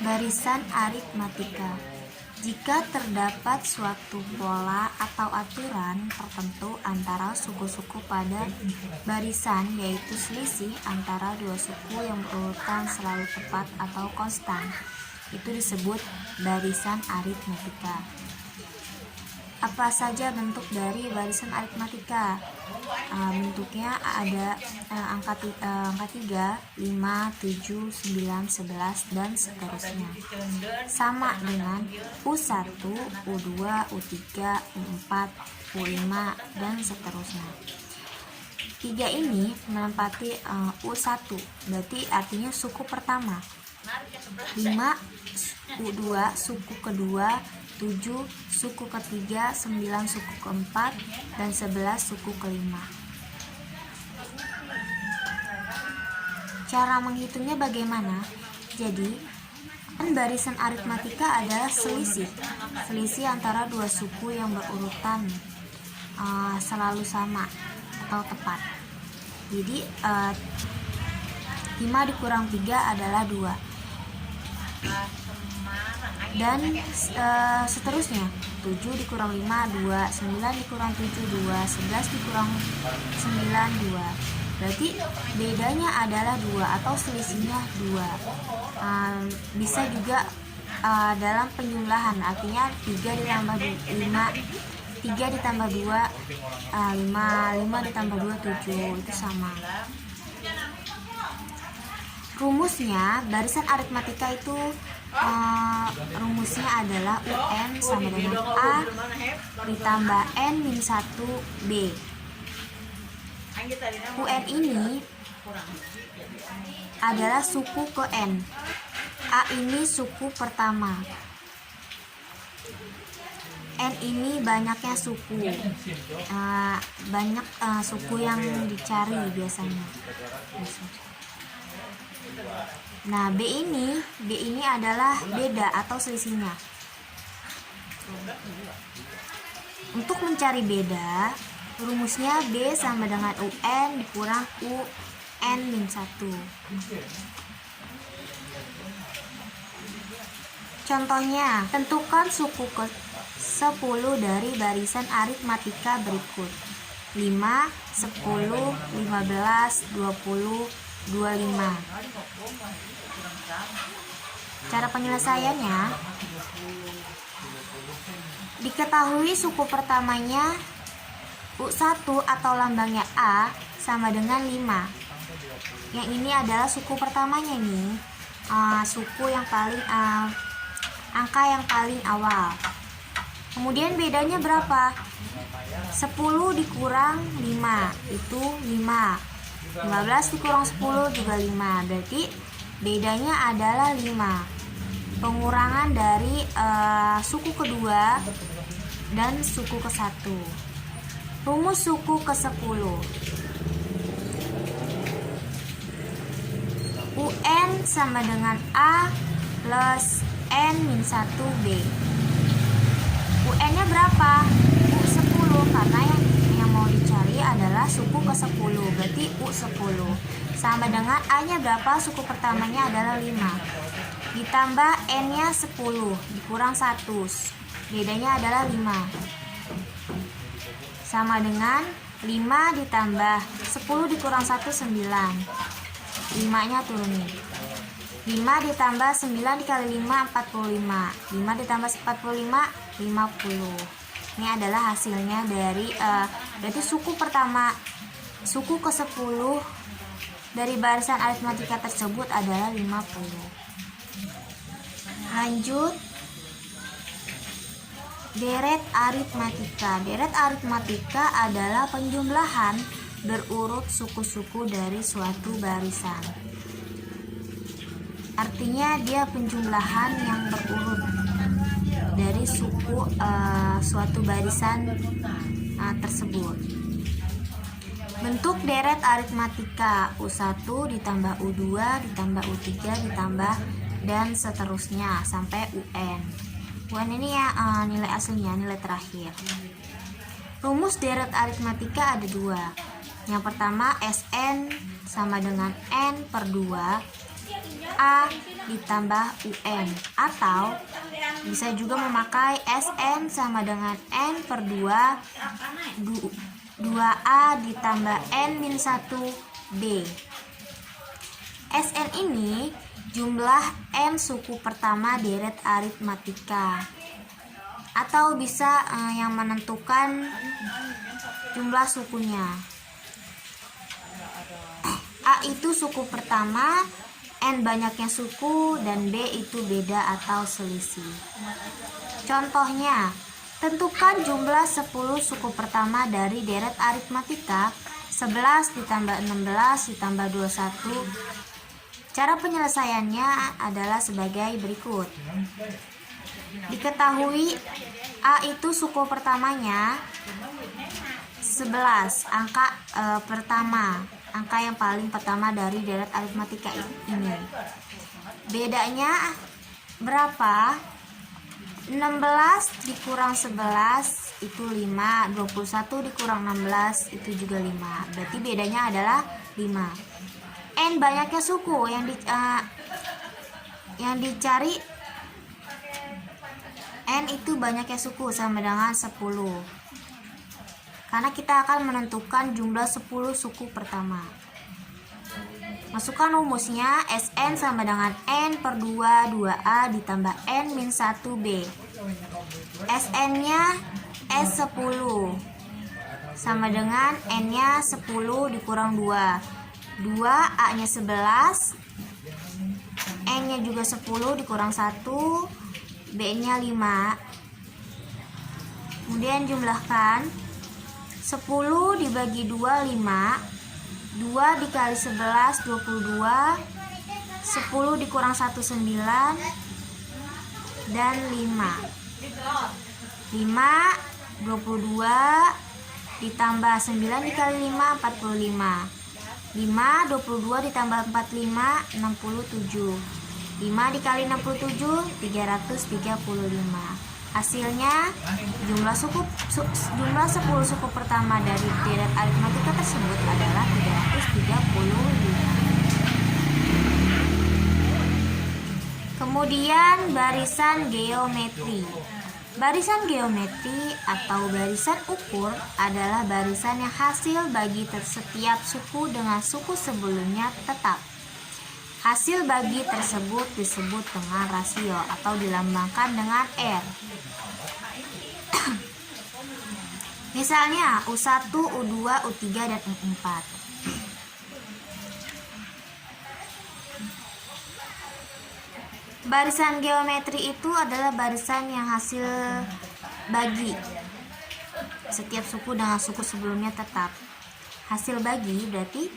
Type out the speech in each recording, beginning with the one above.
Barisan aritmatika. Jika terdapat suatu pola atau aturan tertentu antara suku-suku pada barisan, yaitu selisih antara dua suku yang berurutan selalu tepat atau konstan, itu disebut barisan aritmatika. Apa saja bentuk dari barisan aritmatika? Bentuknya ada angka 3, 5, 7, 9, 11 dan seterusnya. Sama dengan U1, U2, U3, U4, U5 dan seterusnya. 3 ini menempati U1, berarti artinya suku pertama. 5 U2 suku kedua, 7 suku ketiga, 9 suku keempat, dan 11 suku kelima. Cara menghitungnya bagaimana? Jadi, barisan aritmatika adalah selisih antara dua suku yang berurutan selalu sama atau tepat. Jadi 5 dikurang 3 adalah 2. Dan seterusnya, 7 dikurang 5 2, 9 dikurang 7 2, 11 dikurang 9 2. Berarti bedanya adalah 2 atau selisihnya 2. Bisa juga dalam penjumlahan, artinya 3 ditambah 5, 3 ditambah 2 5, 5 ditambah 2 7, itu sama. Rumusnya, barisan aritmatika itu rumusnya adalah UN sama dengan A ditambah N-1 B. UN ini adalah suku ke N. A ini suku pertama. N ini banyaknya suku. Banyak suku yang dicari biasanya. Nah, B ini adalah beda atau selisihnya. Untuk mencari beda, rumusnya B sama dengan UN dikurang UN-1. Contohnya, tentukan suku ke-10 dari barisan aritmatika berikut: 5, 10, 15, 20, 25. Cara penyelesaiannya, diketahui suku pertamanya U1 atau lambangnya A sama dengan 5. Yang ini adalah suku pertamanya nih, suku yang paling angka yang paling awal. Kemudian bedanya berapa? 10 dikurang 5 itu 5. 15 dikurang 10 juga 5. Berarti bedanya adalah 5. Pengurangan dari suku kedua dan suku ke-1. Rumus suku ke-10. UN sama dengan A plus N-1B. UN-nya berapa? U10, karena yang mau dicari adalah suku ke-10, berarti U10. Sama dengan A-nya berapa? Suku pertamanya adalah 5. Ditambah N-nya 10, dikurang 1. Bedanya adalah 5. Sama dengan 5 ditambah 10 dikurang 1, 9. 5-nya turunin. 5 ditambah 9 dikali 5, 45. 5 ditambah 45, 50. Ini adalah hasilnya dari berarti suku pertama, suku ke-10 dari barisan aritmatika tersebut adalah 50. Lanjut, deret aritmatika. Deret aritmatika adalah penjumlahan berurut suku-suku dari suatu barisan. Artinya dia penjumlahan yang berurut dari suku suatu barisan tersebut. Bentuk deret aritmatika: U1 ditambah U2 ditambah U3 ditambah dan seterusnya sampai UN. UN ini ya nilai aslinya, nilai terakhir. Rumus deret aritmatika ada 2. Yang pertama, SN sama dengan N per 2 A ditambah UN, atau bisa juga memakai SN sama dengan N per 2A ditambah N-1B. SN ini jumlah N suku pertama deret aritmatika, atau bisa yang menentukan jumlah sukunya. A itu suku pertama, N banyaknya suku, dan B itu beda atau selisih. Contohnya, tentukan jumlah 10 suku pertama dari deret aritmatika 11 ditambah 16 ditambah 21. Cara penyelesaiannya adalah sebagai berikut. Diketahui A itu suku pertamanya 11, angka pertama, angka yang paling pertama dari deret aritmatika ini. Bedanya berapa? 16 dikurang 11 itu 5, 21 dikurang 16 itu juga 5. Berarti bedanya adalah 5. N banyaknya suku yang dicari, N itu banyaknya suku sama dengan 10. Karena kita akan menentukan jumlah 10 suku pertama. Masukkan rumusnya, SN sama dengan N per 2A ditambah N-1B. SN-nya S10 sama dengan N-nya 10 dikurang 2. 2, A-nya 11, N-nya juga 10 dikurang 1, B-nya 5. Kemudian jumlahkan 10 dibagi 2, 5. 2 dikali 11, 22. 10 dikurang 1, 9. Dan 5. 5, 22. Ditambah 9 dikali 5, 45. 5, 22 ditambah 45, 67. 5 dikali 67, 335. Hasilnya jumlah 10 suku pertama dari deret aritmatika tersebut adalah 335. Kemudian barisan geometri. Barisan geometri atau barisan ukur adalah barisan yang hasil bagi setiap suku dengan suku sebelumnya tetap. Hasil bagi tersebut disebut dengan rasio atau dilambangkan dengan R. Misalnya U1, U2, U3, dan U4. Barisan geometri itu adalah barisan yang hasil bagi setiap suku dengan suku sebelumnya tetap. Hasil bagi berarti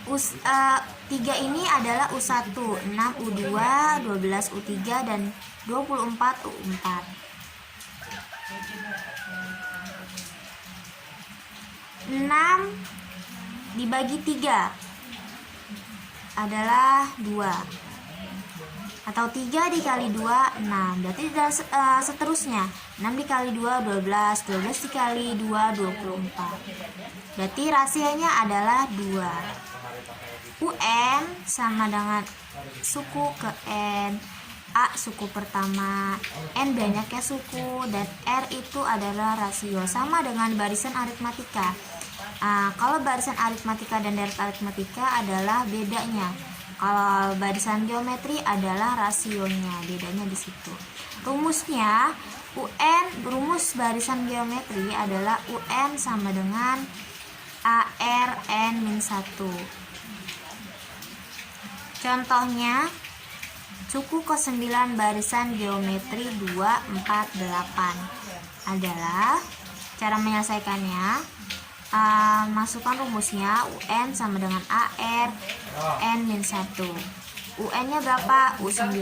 3 ini adalah U1, 6 U2, 12 U3, dan 24 U4. 6 dibagi 3 adalah 2. Atau 3 dikali 2, 6. Berarti seterusnya 6 dikali 2, 12. 12 dikali 2, 24. Berarti rasionya adalah 2. UN sama dengan suku ke N, A suku pertama, N banyaknya suku, dan R itu adalah rasio, sama dengan barisan aritmatika. Kalau barisan aritmatika dan deret aritmatika adalah bedanya. Kalau barisan geometri adalah rasionya, bedanya di situ. Rumusnya, rumus barisan geometri adalah UN sama dengan AR N-1. Contohnya, suku ke-9 barisan geometri 2, 4, 8 adalah, cara menyelesaikannya, masukkan rumusnya, UN sama dengan AR N-1. UN-nya berapa? U9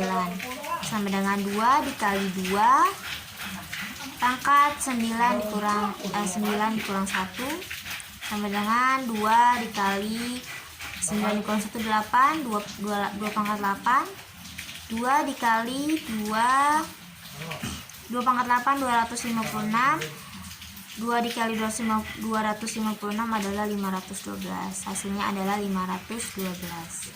sama dengan 2 dikali 2 pangkat 9 dikurang 1 sama dengan 2 dikali 9 dikurang 1, 8, 2 pangkat 8. 2 dikali 2 pangkat 8, 256. 2 dikali 256 adalah 512. Hasilnya adalah 512.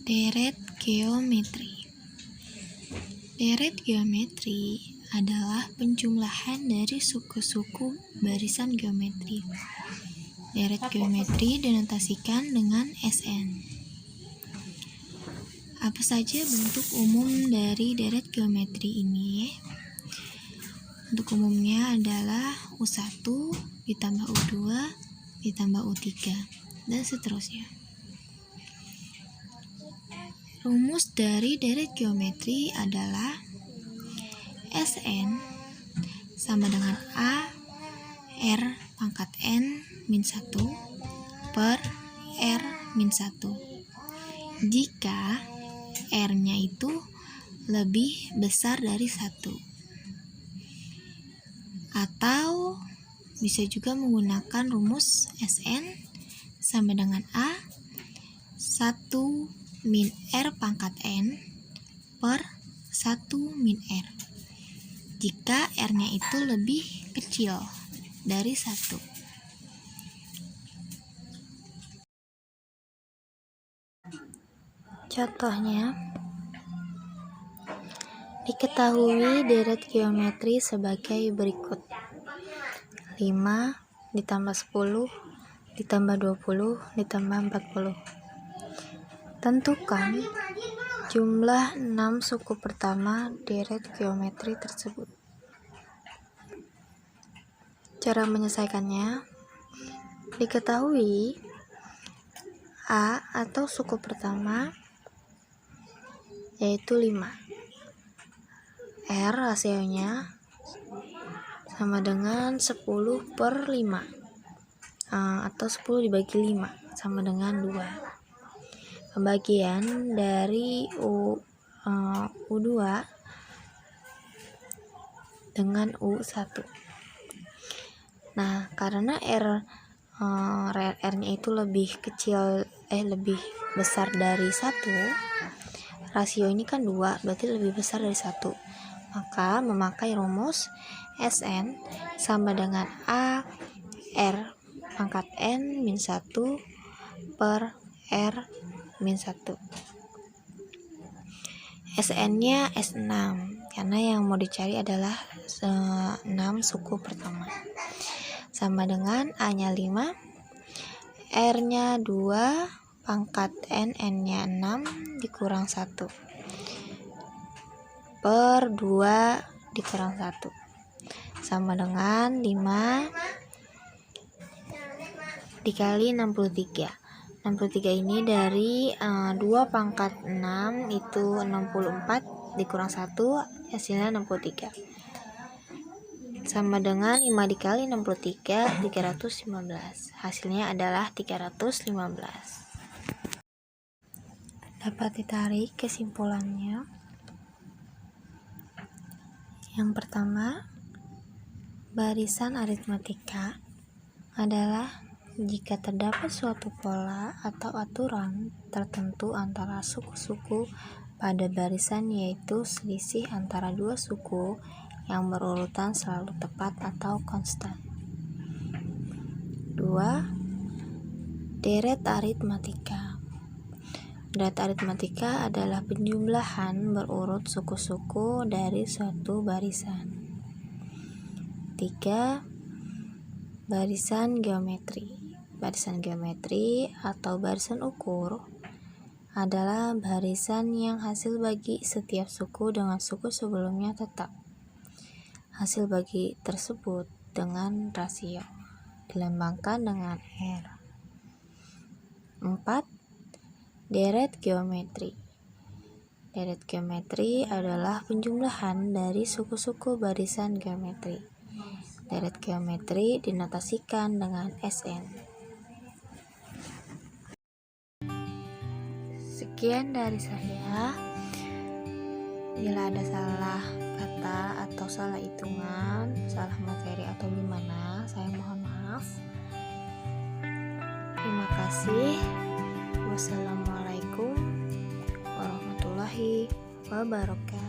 Deret geometri. Deret geometri adalah penjumlahan dari suku-suku barisan geometri. Deret geometri dinotasikan dengan SN. Apa saja bentuk umum dari deret geometri ini? Bentuk umumnya adalah U1 ditambah U2 ditambah U3 dan seterusnya. Rumus dari deret geometri adalah SN sama dengan A R pangkat N min 1 per R min 1 jika R-nya itu lebih besar dari 1, atau bisa juga menggunakan rumus SN sama dengan A 1 min R pangkat N per 1 min R jika R-nya itu lebih kecil dari 1. Contohnya, diketahui deret geometri sebagai berikut: 5 ditambah 10 ditambah 20 ditambah 40. Tentukan jumlah 6 suku pertama deret geometri tersebut. Cara menyelesaikannya, diketahui A atau suku pertama yaitu 5. R rasionya sama dengan 10 per 5 atau 10 dibagi 5 sama dengan 2. Pembagian dari U2 dengan U1. Nah, karena R-nya itu lebih besar dari 1, rasio ini kan 2, berarti lebih besar dari 1. Maka memakai rumus SN sama dengan A R pangkat N min 1 per R min 1. SN-nya S6 karena yang mau dicari adalah 6 suku pertama. Sama dengan A-nya 5, R-nya 2, pangkat N-nya 6 dikurang 1 per 2 dikurang 1 sama dengan 5 dikali 63. 63 ini dari 2 pangkat 6 itu 64 dikurang 1 hasilnya 63 sama dengan 5 dikali 63 315, hasilnya adalah 315. Dapat ditarik kesimpulannya. Yang pertama, barisan aritmatika adalah jika terdapat suatu pola atau aturan tertentu antara suku-suku pada barisan, yaitu selisih antara dua suku yang berurutan selalu tepat atau konstan. 2. Deret aritmatika. Deret aritmatika adalah penjumlahan berurut suku-suku dari suatu barisan. 3. Barisan geometri. Barisan geometri atau barisan ukur adalah barisan yang hasil bagi setiap suku dengan suku sebelumnya tetap. Hasil bagi tersebut dengan rasio dilambangkan dengan R. 4. Deret geometri. Deret geometri adalah penjumlahan dari suku-suku barisan geometri. Deret geometri dinotasikan dengan SN. Sekian dari saya. Bila ada salah kata atau salah hitungan, salah materi atau gimana, saya mohon maaf. Terima kasih. Wassalamualaikum warahmatullahi wabarakatuh.